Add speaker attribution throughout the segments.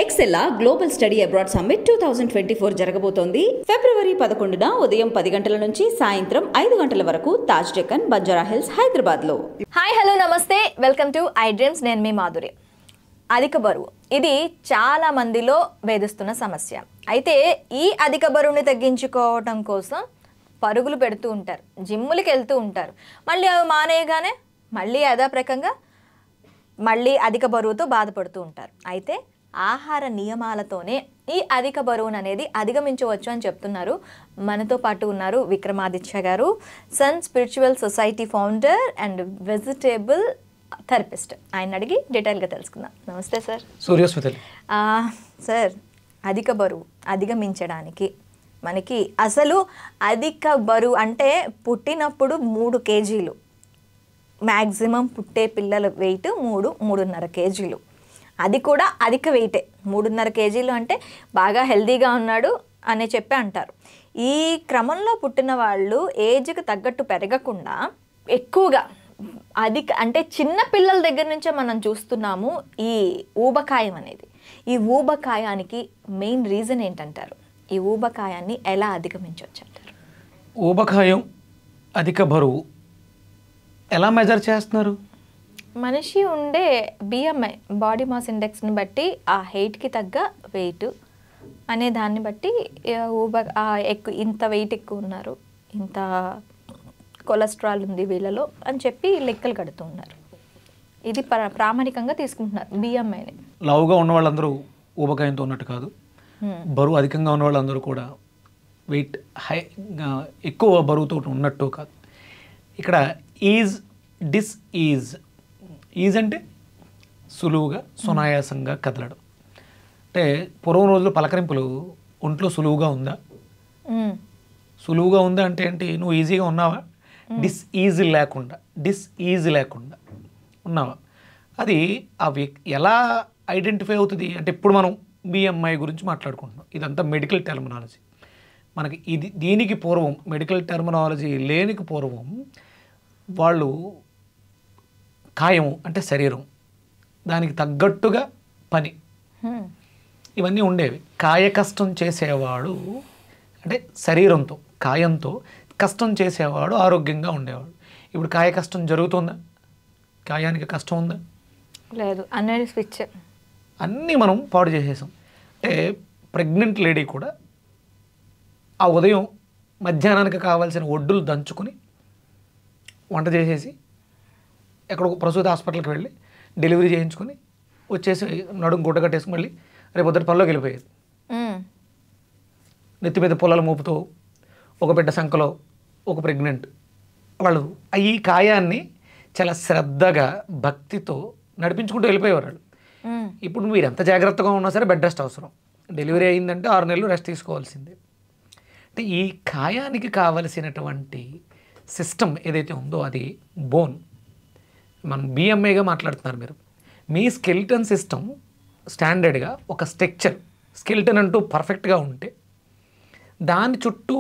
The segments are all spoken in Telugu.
Speaker 1: ఎక్సెల్లా గ్లోబల్ స్టడీ అబ్రాడ్ సమ్మిట్ 2024 జరగబోతోంది. ఫిబ్రవరి 11న ఉదయం 10 గంటల నుంచి సాయంత్రం 5 గంటల వరకు తాజ్ డెక్కన్, బంజారా హిల్స్, హైదరాబాద్లో.
Speaker 2: హాయ్, హలో, నమస్తే, వెల్కమ్ టు ఐ డ్రీమ్స్. నేను మీ మాధురి. అధిక బరువు ఇది చాలా మందిలో వేధిస్తున్న సమస్య. అయితే ఈ అధిక బరువుని తగ్గించుకోవటం కోసం పరుగులు పెడుతూ ఉంటారు, జిమ్ములకి వెళ్తూ ఉంటారు. మళ్ళీ అవి మానేయగానే మళ్ళీ యథాప్రకంగా మళ్ళీ అధిక బరువుతో బాధపడుతూ ఉంటారు. అయితే ఆహార నియమాలతోనే ఈ అధిక బరువును అనేది అధిగమించవచ్చు అని చెప్తున్నారు. మనతో పాటు ఉన్నారు విక్రమాదిత్య గారు, sun spiritual society founder and vegetable therapist. ఆయన అడిగి డీటెయిల్గా తెలుసుకుందాం. నమస్తే సార్.
Speaker 3: సూర్యస్మితలి.
Speaker 2: సార్, అధిక బరువు అధిగమించడానికి మనకి అసలు అధిక బరువు అంటే పుట్టినప్పుడు 3 కేజీలు, మ్యాక్సిమం పుట్టే పిల్లల వెయిట్ 3-3.5 కేజీలు. అది కూడా అధిక వెయిటే. 3.5 కేజీలు అంటే బాగా హెల్దీగా ఉన్నాడు అని చెప్పి అంటారు. ఈ క్రమంలో పుట్టిన వాళ్ళు ఏజ్కి తగ్గట్టు పెరగకుండా ఎక్కువగా అధిక అంటే చిన్న పిల్లల దగ్గర నుంచే మనం చూస్తున్నాము ఈ ఊబకాయం అనేది. ఈ ఊబకాయానికి మెయిన్ రీజన్ ఏంటంటారు? ఈ ఊబకాయాన్ని ఎలా అధిగమించవచ్చు అంటారు?
Speaker 3: ఊబకాయం, అధిక బరువు ఎలా మెజర్ చేస్తున్నారు?
Speaker 2: మనిషి ఉండే బిఎంఐ, బాడీ మాస్ ఇండెక్స్ని బట్టి ఆ హైట్కి తగ్గ వెయిట్ అనే దాన్ని బట్టి ఇంత వెయిట్ ఎక్కువ ఉన్నారు, ఇంత కొలెస్ట్రాల్ ఉంది వీళ్ళలో అని చెప్పి లెక్కలు కడుతూ ఉన్నారు. ఇది ప్రామాణికంగా తీసుకుంటున్నారు బిఎంఐని.
Speaker 3: లావుగా ఉన్న వాళ్ళందరూ ఊబకాయంతో ఉన్నట్టు కాదు, బరువు అధికంగా ఉన్న వాళ్ళందరూ కూడా వెయిట్ ఎక్కువ బరువుతో ఉన్నట్టు కాదు. ఇక్కడ ఈజ్ అంటే సులువుగా, సునాయాసంగా కదలడం. అంటే పూర్వం రోజులు పలకరింపులు ఒంట్లో సులువుగా ఉందా, సులువుగా ఉందా అంటే ఏంటి? నువ్వు ఈజీగా ఉన్నావా? ఈజ్ లేకుండా ఉన్నావా? అది ఎలా ఐడెంటిఫై అవుతుంది అంటే, ఇప్పుడు మనం బిఎంఐ గురించి మాట్లాడుకుంటున్నాం. ఇదంతా మెడికల్ టెర్మినాలజీ. మనకి దీనికి పూర్వం, మెడికల్ టెర్మినాలజీ లేనికి పూర్వం వాళ్ళు కాయము అంటే శరీరం, దానికి తగ్గట్టుగా పని, ఇవన్నీ ఉండేవి. కాయ కష్టం చేసేవాడు అంటే శరీరంతో, కాయంతో కష్టం చేసేవాడు ఆరోగ్యంగా ఉండేవాడు. ఇప్పుడు కాయ కష్టం జరుగుతుందా? కాయానికి కష్టం ఉందా?
Speaker 2: లేదు. అనేది స్విచ్
Speaker 3: అన్నీ మనం పాడు చేసేసాం. అంటే ప్రెగ్నెంట్ లేడీ కూడా ఆ ఉదయం మధ్యాహ్నానికి కావాల్సిన ఒడ్డులు దంచుకొని వంట చేసేసి ఎక్కడో ప్రసూతి హాస్పిటల్కి వెళ్ళి డెలివరీ చేయించుకొని వచ్చేసి నడుము గుడ్డ కట్టేసుకుని మళ్ళీ రేపు పొద్దుట పనిలోకి వెళ్ళిపోయేది. నెత్తి మీద పొలాలు మోపుతూ ఒక బిడ్డ సంఖలో ఒక ప్రెగ్నెంట్ వాళ్ళు ఈ కాయాన్ని చాలా శ్రద్ధగా, భక్తితో నడిపించుకుంటూ వెళ్ళిపోయేవారు. ఇప్పుడు మీరు ఎంత జాగ్రత్తగా ఉన్నా సరే బెడ్ రెస్ట్ అవసరం. డెలివరీ అయిందంటే 6 నెలలు రెస్ట్ తీసుకోవాల్సిందే. అంటే ఈ కాయానికి కావలసినటువంటి సిస్టమ్ ఏదైతే ఉందో అది బోన్. మనం బిఎంఐగా మాట్లాడుతున్నారు మీరు. మీ స్కెలిటన్ సిస్టమ్ స్టాండర్డ్గా ఒక స్ట్రక్చర్, స్కెలిటన్ అంటూ పర్ఫెక్ట్గా ఉంటే దాని చుట్టూ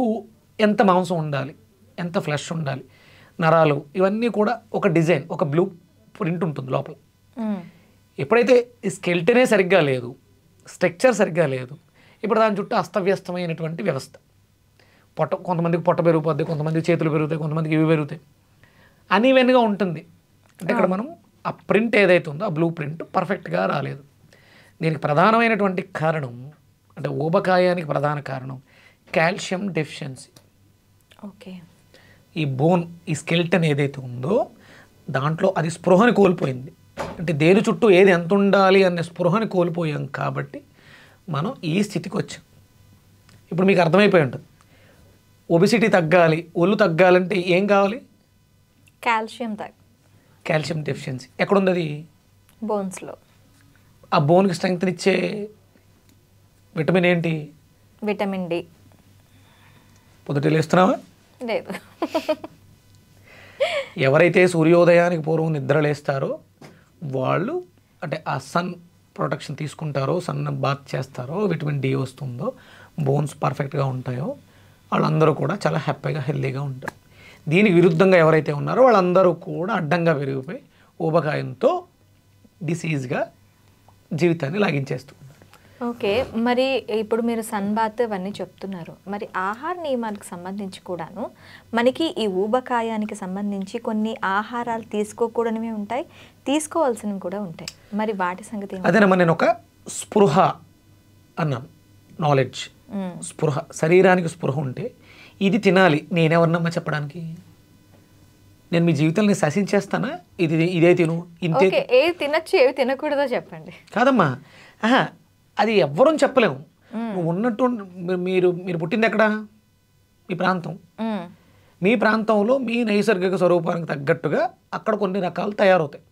Speaker 3: ఎంత మాంసం ఉండాలి, ఎంత ఫ్లెష్ ఉండాలి, నరాలు, ఇవన్నీ కూడా ఒక డిజైన్, ఒక బ్లూ ప్రింట్ ఉంటుంది లోపల. ఎప్పుడైతే ఈ స్కెలిటనే సరిగ్గా లేదు, స్ట్రక్చర్ సరిగ్గా లేదు, ఇప్పుడు దాని చుట్టూ అస్తవ్యస్తమైనటువంటి వ్యవస్థ. కొంతమందికి పొట్ట పెరిగిపోద్ది, కొంతమందికి చేతులు పెరుగుతాయి, కొంతమందికి ఇవి పెరుగుతాయి, అన్ఈవెన్గా ఉంటుంది. అంటే ఇక్కడ మనం ఆ ప్రింట్ ఏదైతే ఉందో ఆ బ్లూ ప్రింట్ పర్ఫెక్ట్గా రాలేదు. దీనికి ప్రధానమైనటువంటి కారణం అంటే ఊబకాయానికి ప్రధాన కారణం కాల్షియం డెఫిషియన్సీ.
Speaker 2: ఓకే.
Speaker 3: ఈ బోన్, ఈ స్కెలిటన్ ఏదైతే ఉందో దాంట్లో అది స్పృహని కోల్పోయింది. అంటే దేని చుట్టూ ఏది ఎంత ఉండాలి అనే స్పృహని కోల్పోయాం కాబట్టి మనం ఈ స్థితికి వచ్చాం. ఇప్పుడు మీకు అర్థమైపోయి ఉంటుంది, ఒబిసిటీ తగ్గాలి, ఒళ్ళు తగ్గాలంటే ఏం కావాలి? Calcium deficiency. ఎక్కడుంది అది?
Speaker 2: బోన్స్లో.
Speaker 3: ఆ బోన్కి స్ట్రెంగ్త్ని ఇచ్చే విటమిన్ ఏంటి?
Speaker 2: Vitamin D.
Speaker 3: పొద్దుట లేస్తున్నావా?
Speaker 2: లేదు.
Speaker 3: ఎవరైతే సూర్యోదయానికి పూర్వం నిద్రలేస్తారో వాళ్ళు, అంటే ఆ సన్ ప్రొటెక్షన్ తీసుకుంటారో, సన్ బాత్ చేస్తారో, విటమిన్ డి వస్తుందో, బోన్స్ పర్ఫెక్ట్గా ఉంటాయో వాళ్ళందరూ కూడా చాలా హ్యాపీగా, హెల్తీగా ఉంటారు. దీనికి విరుద్ధంగా ఎవరైతే ఉన్నారో వాళ్ళందరూ కూడా అడ్డంగా పెరిగిపోయి ఊబకాయంతో డిసీజ్గా జీవితాన్ని లాగించేస్తున్నారు.
Speaker 2: ఓకే, మరి ఇప్పుడు మీరు సన్ బాత్ అవన్నీ చెప్తున్నారు, మరి ఆహార నియమాలకు సంబంధించి కూడాను మనకి ఈ ఊబకాయానికి సంబంధించి కొన్ని ఆహారాలు తీసుకోకూడనివి ఉంటాయి, తీసుకోవాల్సినవి కూడా ఉంటాయి. మరి వాటి సంగతి ఏంటి?
Speaker 3: అదేనమ్మా, నేను ఒక స్పృహ అన్నాను, నాలెడ్జ్. స్పృహ, శరీరానికి స్పృహ ఉంటే ఇది తినాలి, నేనెవరినమ్మా చెప్పడానికి? నేను మీ జీవితాన్ని శాసించేస్తానా? ఇదే తిను, ఇంతే?
Speaker 2: ఓకే, ఏవి తినచ్చు ఏవి తినకూడదో చెప్పండి.
Speaker 3: కాదమ్మా, అది ఎవ్వరూ చెప్పలేము. నువ్వు ఉన్నట్టు మీరు మీరు పుట్టింది ఎక్కడ? మీ ప్రాంతం. మీ ప్రాంతంలో మీ నైసర్గిక స్వరూపానికి తగ్గట్టుగా అక్కడ కొన్ని రకాలు తయారవుతాయి,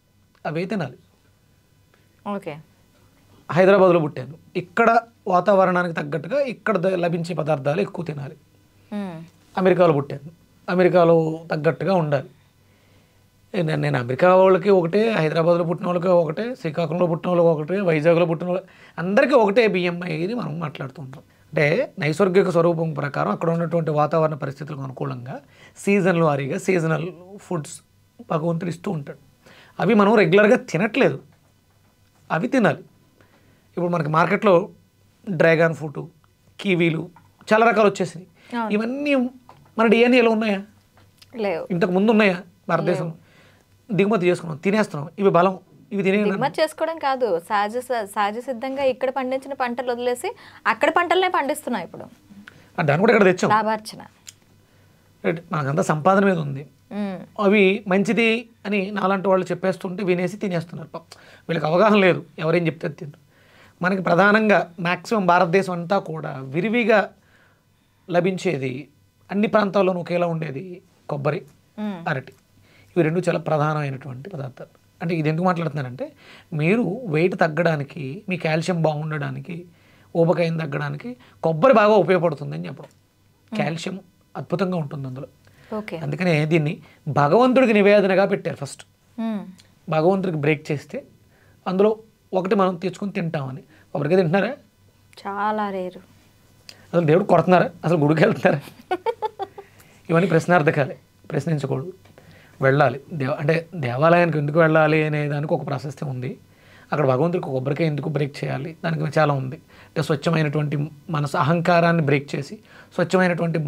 Speaker 3: అవే తినాలి.
Speaker 2: ఓకే,
Speaker 3: హైదరాబాద్లో పుట్టాను, ఇక్కడ వాతావరణానికి తగ్గట్టుగా ఇక్కడ లభించే పదార్థాలు ఎక్కువ తినాలి. అమెరికాలో పుట్టాను, అమెరికాలో తగ్గట్టుగా ఉండాలి. నేను అమెరికా వాళ్ళకి ఒకటే, హైదరాబాద్లో పుట్టిన వాళ్ళకి ఒకటే, శ్రీకాకుళంలో పుట్టిన వాళ్ళకి ఒకటే, వైజాగ్లో పుట్టిన వాళ్ళకి అందరికీ ఒకటే బియ్యం ఇది మనం మాట్లాడుతూ ఉంటాం. అంటే నైసర్గిక స్వరూపం ప్రకారం అక్కడ ఉన్నటువంటి వాతావరణ పరిస్థితులకు అనుకూలంగా సీజన్ల వారీగా సీజనల్ ఫుడ్స్ భగవంతుడు ఇస్తూ ఉంటాడు. అవి మనం రెగ్యులర్గా తినట్లేదు, అవి తినాలి. ఇప్పుడు మనకి మార్కెట్లో డ్రాగన్ ఫ్రూట్, కివీలు చాలా రకాలు వచ్చేసినాయి. ఇవన్నీ మన డిఎన్ఏలో ఉన్నాయా?
Speaker 2: లేవు.
Speaker 3: ఇంతకు ముందు ఉన్నాయా? భారతదేశం దిగుమతి చేసుకున్నాం, తినేస్తున్నాం. ఇవి బలం, ఇవి
Speaker 2: దిగుమతి చేసుకోవడం కాదు, సహజ సిద్ధంగా ఇక్కడ పండించిన పంటలు వదిలేసి అక్కడ పంటలనే పండిస్తున్నాం ఇప్పుడు.
Speaker 3: దాన్ని కూడా ఇక్కడ తెచ్చాం,
Speaker 2: లాభార్చన.
Speaker 3: మనకంతా సంపాదన మీద ఉంది. అవి మంచిది అని నాలాంటి వాళ్ళు చెప్పేస్తుంటే వినేసి తినేస్తున్నారు. వీళ్ళకి అవగాహన లేదు, ఎవరేం చెప్తే తింటారు. మనకి ప్రధానంగా మ్యాక్సిమం భారతదేశం అంతా కూడా విరివిగా లభించేది, అన్ని ప్రాంతాల్లోనూ ఒకేలా ఉండేది కొబ్బరి, అరటి. ఇవి రెండు చాలా ప్రధానమైనటువంటి పదార్థాలు. అంటే ఇది ఎందుకు మాట్లాడుతున్నానంటే, మీరు వెయిట్ తగ్గడానికి, మీ కాల్షియం బాగుండడానికి, ఊబకాయం తగ్గడానికి కొబ్బరి బాగా ఉపయోగపడుతుంది అని చెప్పడం. కాల్షియం అద్భుతంగా ఉంటుంది అందులో. అందుకనే దీన్ని భగవంతుడికి నివేదనగా పెట్టారు ఫస్ట్. భగవంతుడికి బ్రేక్ చేస్తే అందులో ఒకటి మనం తెచ్చుకొని తింటామని. కొబ్బరికాయ తింటున్నారా?
Speaker 2: చాలా రేరు.
Speaker 3: అసలు దేవుడు కొడుతున్నారా? అసలు గుడికి వెళ్తున్నారా? ఇవన్నీ ప్రశ్నార్థకాలే, ప్రశ్నించకూడదు. వెళ్ళాలి అంటే దేవాలయానికి ఎందుకు వెళ్ళాలి అనే దానికి ఒక ప్రశస్తి ఉంది. అక్కడ భగవంతుడికి కొబ్బరికాయ ఎందుకు బ్రేక్ చేయాలి, దానికి చాలా ఉంది. అంటే స్వచ్ఛమైనటువంటి మనసు, అహంకారాన్ని బ్రేక్ చేసి స్వచ్ఛమైనటువంటి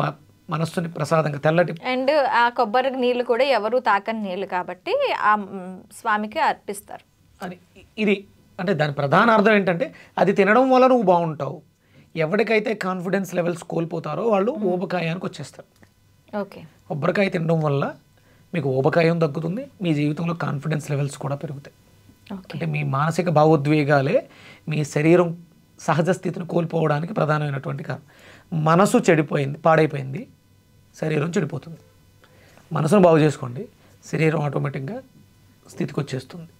Speaker 3: మనస్సుని ప్రసాదంగా తెల్లటి,
Speaker 2: అండ్ ఆ కొబ్బరి నీళ్ళు కూడా ఎవరు తాకని నీళ్ళు కాబట్టి ఆ స్వామికి అర్పిస్తారు
Speaker 3: అని. ఇది అంటే దాని ప్రధాన అర్థం ఏంటంటే, అది తినడం వల్ల నువ్వు బాగుంటావు. ఎవరికైతే కాన్ఫిడెన్స్ లెవెల్స్ కోల్పోతారో వాళ్ళు ఊబకాయానికి వచ్చేస్తారు.
Speaker 2: ఓకే,
Speaker 3: కొబ్బరికాయ తినడం వల్ల మీకు ఊబకాయం తగ్గుతుంది, మీ జీవితంలో కాన్ఫిడెన్స్ లెవెల్స్ కూడా పెరుగుతాయి. అంటే మీ మానసిక భావోద్వేగాలే మీ శరీరం సహజ స్థితిని కోల్పోవడానికి ప్రధానమైనటువంటి కారణం. మనసు చెడిపోయింది, పాడైపోయింది, శరీరం చెడిపోతుంది. మనసును బాగు చేసుకోండి, శరీరం ఆటోమేటిక్గా స్థితికి వచ్చేస్తుంది.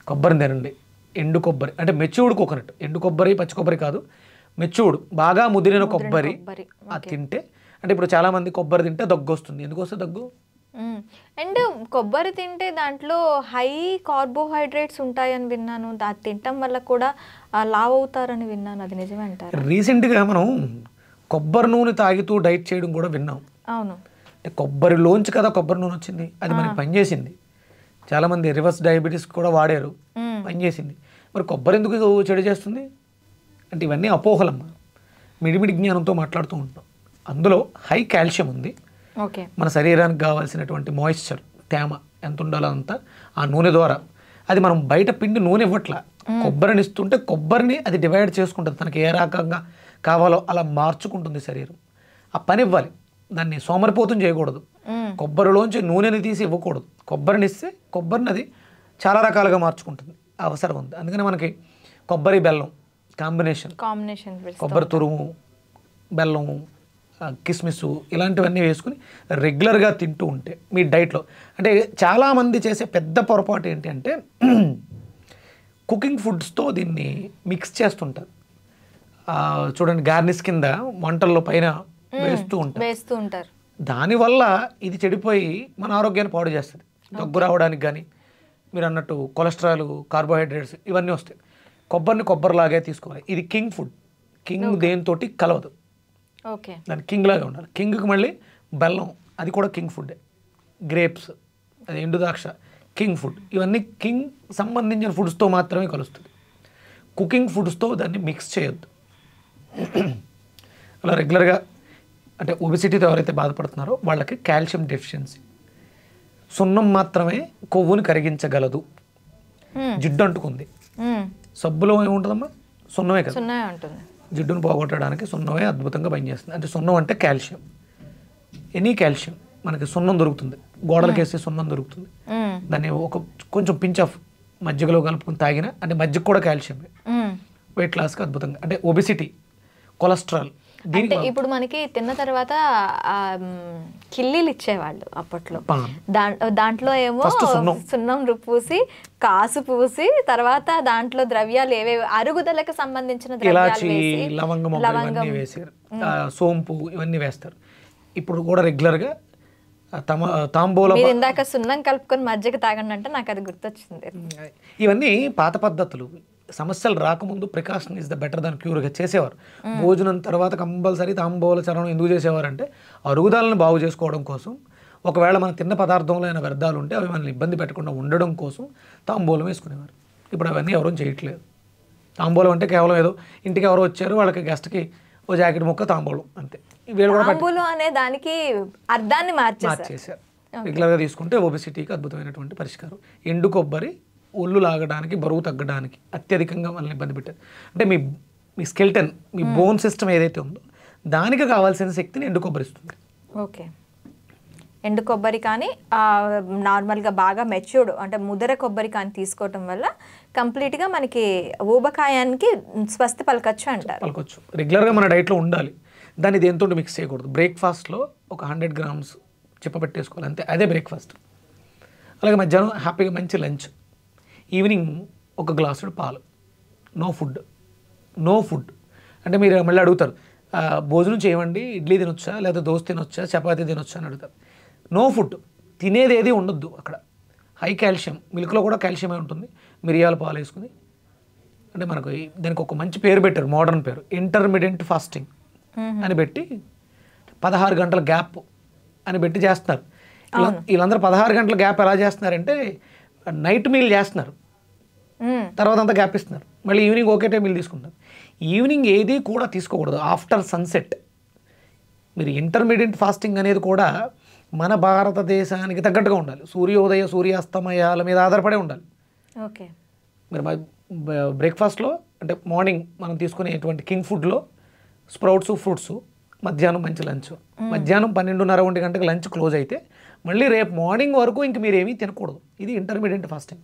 Speaker 3: కొబ్బరిని తినండి, ఎండు కొబ్బరి అంటే మెచ్యూర్డ్ కోకోనట్. ఎండు కొబ్బరి, పచ్చి కొబ్బరి కాదు, మెచ్యూర్డ్ బాగా ముదిరిన కొబ్బరి అది తింటే. అంటే ఇప్పుడు చాలామంది కొబ్బరి తింటే దగ్గు వస్తుంది. ఎందుకు వస్తుంది దగ్గు?
Speaker 2: అండ్ కొబ్బరి తింటే దాంట్లో హై కార్బోహైడ్రేట్స్ ఉంటాయని విన్నాను, అది తినటం వల్ల కూడా లావ్ అవుతారని విన్నాను, అది నిజమే అంటారు?
Speaker 3: రీసెంట్గా మనం కొబ్బరి నూనె తాగుతూ డైట్ చేయడం కూడా విన్నాం.
Speaker 2: అవును,
Speaker 3: అంటే కొబ్బరిలోంచి కదా కొబ్బరి నూనె వచ్చింది, అది మనకి పనిచేసింది. చాలామంది రివర్స్ డయాబెటీస్ కూడా వాడారు, పనిచేసింది. మరి కొబ్బరి ఎందుకు చెడు చేస్తుంది అంటే ఇవన్నీ అపోహలమ్మ, మిడిమిడి జ్ఞానంతో మాట్లాడుతూ ఉంటాం. అందులో హై కాల్షియం ఉంది.
Speaker 2: ఓకే,
Speaker 3: మన శరీరానికి కావాల్సినటువంటి మాయిశ్చర్, తేమ ఎంత ఉండాలో అంతా ఆ నూనె ద్వారా. అది మనం బయట పిండి నూనె ఇవ్వట్లా, కొబ్బరిని ఇస్తుంటే కొబ్బరిని అది డివైడ్ చేసుకుంటుంది, తనకి ఏ రకంగా కావాలో అలా మార్చుకుంటుంది శరీరం. ఆ పని ఇవ్వాలి, దాన్ని సోమరిపోతం చేయకూడదు. కొబ్బరిలోంచి నూనెని తీసి ఇవ్వకూడదు, కొబ్బరిని ఇస్తే కొబ్బరిని అది చాలా రకాలుగా మార్చుకుంటుంది, అవసరం ఉంది. అందుకని మనకి కొబ్బరి బెల్లం కాంబినేషన్, కొబ్బరి తురుము, బెల్లము, కిస్మిస్ ఇలాంటివన్నీ వేసుకుని రెగ్యులర్గా తింటూ ఉంటే మీ డైట్లో. అంటే చాలామంది చేసే పెద్ద పొరపాటు ఏంటి అంటే, కుకింగ్ ఫుడ్స్తో దీన్ని మిక్స్ చేస్తుంటారు. చూడండి, గార్నిష్ కింద వంటల్లో పైన వేస్తూ ఉంటారు. దానివల్ల ఇది చెడిపోయి మన ఆరోగ్యాన్ని పాడు చేస్తుంది. దగ్గు రావడానికి కానీ, మీరు అన్నట్టు కొలెస్ట్రాల్, కార్బోహైడ్రేట్స్ ఇవన్నీ వస్తాయి. కొబ్బరిని కొబ్బరిలాగే తీసుకోవాలి. ఇది కింగ్ ఫుడ్. కింగ్ దేనితోటి కలవదు, దాని కింగ్ లాగా ఉండాలి. కింగ్కి మళ్ళీ బెల్లం, అది కూడా కింగ్ ఫుడ్డే. గ్రేప్స్, అది ఎండు ద్రాక్ష, కింగ్ ఫుడ్. ఇవన్నీ కింగ్ సంబంధించిన ఫుడ్స్తో మాత్రమే కలుస్తుంది. కుకింగ్ ఫుడ్స్తో దాన్ని మిక్స్ చేయొద్దు. అలా రెగ్యులర్గా అంటే ఒబిసిటీతో ఎవరైతే బాధపడుతున్నారో వాళ్ళకి కాల్షియం డెఫిషియన్సీ. సున్నం మాత్రమే కొవ్వుని కరిగించగలదు. జిడ్డు అంటుకుంది, సబ్బులో ఏముంటుందమ్మా? సున్నమే కదా.
Speaker 2: సున్నమే ఉంటుంది.
Speaker 3: జిడ్డును పోగొట్టడానికి సున్నమే అద్భుతంగా పనిచేస్తుంది. అంటే సున్నం అంటే కాల్షియం, ఎనీ కాల్షియం మనకి సున్నం దొరుకుతుంది, గోడలకి వేస్తే సున్నం దొరుకుతుంది. దాన్ని కొంచెం పించ్ ఆఫ్ మజ్జిగలో కలుపుకొని తాగిన, అంటే మజ్జిగ కూడా కాల్షియమే. వెయిట్ లాస్కి అద్భుతంగా, అంటే ఒబిసిటీ, కొలెస్ట్రాల్.
Speaker 2: అంటే ఇప్పుడు మనకి తిన్న తర్వాత కిల్లీలు ఇచ్చేవాళ్ళు అప్పట్లో. దాంట్లో ఏమో సున్నం పూసి, కాసు పూసి, తర్వాత దాంట్లో ద్రవ్యాలు ఏవేవి అరుగుదలకు సంబంధించిన
Speaker 3: ఇలాచి, లవంగం వేసారు, సోంపు ఇవన్నీ వేస్తారు. ఇప్పుడు కూడా రెగ్యులర్గా తాంబూలం.
Speaker 2: ఇందాక సున్నం కలుపుకొని మజ్జిగ తాగండి అంటే నాకు అది గుర్తొచ్చింది.
Speaker 3: ఇవన్నీ పాత పద్ధతులు. సమస్యలు రాకముందు precaution is the better than క్యూర్గా చేసేవారు. భోజనం తర్వాత కంపల్సరీ తాంబూల చరణం ఎందుకు చేసేవారంటే అరుగుదలను బాగు చేసుకోవడం కోసం. ఒకవేళ మనం తిన్న పదార్థంలో అయినా వ్యర్థాలు ఉంటే అవి మనల్ని ఇబ్బంది పెట్టకుండా ఉండడం కోసం తాంబూలం వేసుకునేవారు. ఇప్పుడు అవన్నీ ఎవరూ చేయట్లేదు. తాంబూలం అంటే కేవలం ఏదో ఇంటికి ఎవరో వచ్చారు వాళ్ళకి గెస్ట్కి ఓ జాకెట్ ముక్క తాంబూలం అంతే.
Speaker 2: తాంబూలం అనే దానికి అర్థాన్ని మార్చేశారు.
Speaker 3: రెగ్యులర్గా తీసుకుంటే ఒబెసిటీకి అద్భుతమైనటువంటి పరిష్కారం. ఎండు కొబ్బరి ఒళ్ళు లాగడానికి, బరువు తగ్గడానికి అత్యధికంగా మనల్ని ఇబ్బంది పెట్టేది. అంటే మీ స్కెల్టన్, మీ బోన్ సిస్టమ్ ఏదైతే ఉందో దానికి కావాల్సిన శక్తిని ఎండు కొబ్బరి ఇస్తుంది.
Speaker 2: ఓకే. ఎండు కొబ్బరి కానీ నార్మల్గా బాగా మెచ్యూర్డ్ అంటే ముదర కొబ్బరి కానీ తీసుకోవటం వల్ల కంప్లీట్గా మనకి ఊబకాయానికి స్వస్తి పలకొచ్చు అంటారు.
Speaker 3: పలకొచ్చు. రెగ్యులర్గా మన డైట్లో ఉండాలి. దాన్ని దేంతో మిక్స్ చేయకూడదు. బ్రేక్ఫాస్ట్లో ఒక 100 grams చెప్పబెట్టేసుకోవాలి అంతే, అదే బ్రేక్ఫాస్ట్. అలాగే మధ్యాహ్నం హ్యాపీగా మంచి లంచ్, ఈవినింగ్ ఒక గ్లాసుడు పాలు. నో ఫుడ్ అంటే మీరు మళ్ళీ అడుగుతారు భోజనం చేయమండి, ఇడ్లీ తినొచ్చా, లేదా దోశ తినొచ్చా, చపాతీ తినొచ్చా అని అడుగుతారు. నో ఫుడ్, తినేది ఏది ఉండొద్దు అక్కడ. హై కాల్షియం, మిల్క్లో కూడా కాల్షియమే ఉంటుంది. మిరియాల పాలు వేసుకుని, అంటే మనకు దానికి ఒక మంచి పేరు పెట్టారు, మోడర్న్ పేరు, ఇంటర్మీడియట్ ఫాస్టింగ్ అని పెట్టి 16 గంటల గ్యాప్ అని పెట్టి చేస్తున్నారు. వీళ్ళందరూ 16 గంటల గ్యాప్ ఎలా చేస్తున్నారంటే నైట్ మీల్ చేస్తున్నారు, తర్వాత అంతా గ్యాప్ ఇస్తున్నారు. మళ్ళీ ఈవినింగ్ ఒకే టైం మీల్ తీసుకుంటారు. ఈవినింగ్ ఏది కూడా తీసుకోకూడదు ఆఫ్టర్ సన్సెట్. మీరు ఇంటర్మీడియట్ ఫాస్టింగ్ అనేది కూడా మన భారతదేశానికి తగ్గట్టుగా ఉండాలి. సూర్యోదయ సూర్యాస్తమయాల మీద ఆధారపడే ఉండాలి.
Speaker 2: ఓకే.
Speaker 3: మీరు బ్రేక్ఫాస్ట్లో అంటే మార్నింగ్ మనం తీసుకునేటువంటి కింగ్ ఫుడ్లో స్ప్రౌట్స్, ఫ్రూట్స్, మధ్యాహ్నం మంచి లంచ్, మధ్యాహ్నం 12:30-1 గంటకి లంచ్ క్లోజ్ అయితే మళ్ళీ రేపు మార్నింగ్ వరకు ఇంక మీరు ఏమీ తినకూడదు. ఇది intermediate fasting.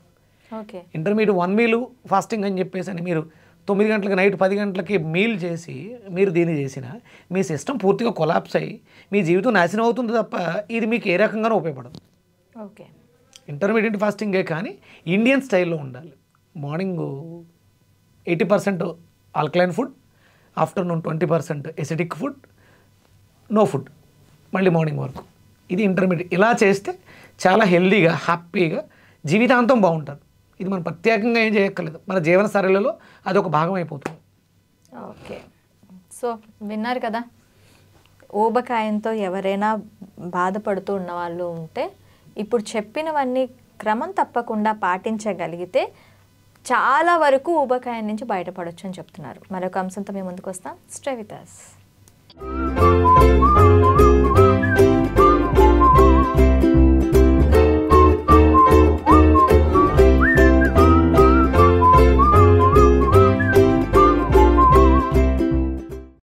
Speaker 2: Okay.
Speaker 3: Intermediate 1 meal fasting అని చెప్పేసి అని మీరు 9 గంటలకి నైట్ 10 గంటలకి మీల్ చేసి మీరు దీన్ని చేసినా మీ సిస్టమ్ పూర్తిగా కొలాప్స్ అయ్యి మీ జీవితం నాశనం అవుతుంది తప్ప ఇది మీకు ఏ రకంగానూ ఉపయోగపడదు.
Speaker 2: ఓకే.
Speaker 3: ఇంటర్మీడియట్ ఫాస్టింగే కానీ ఇండియన్ స్టైల్లో ఉండాలి. Morning 80% alkaline food, afternoon 20% acidic food, no food మళ్ళీ మార్నింగ్ వరకు. ఇది ఇంటర్మీడియట్. ఇలా చేస్తే చాలా హెల్దీగా, హ్యాపీగా జీవితాంతం బాగుంటుంది. ఇది మనం ప్రత్యేకంగా ఏం చేయక్కర్లేదు, మన జీవన శైలిలో అది ఒక భాగం అయిపోతుంది.
Speaker 2: ఓకే. సో విన్నారు కదా, ఊబకాయంతో ఎవరైనా బాధపడుతూ ఉన్న వాళ్ళు ఉంటే ఇప్పుడు చెప్పినవన్నీ క్రమం తప్పకుండా పాటించగలిగితే చాలా వరకు ఊబకాయం నుంచి బయటపడవచ్చు అని చెప్తున్నారు. మరొక అంశంతో మేము ముందుకు వస్తాం. Stay with us.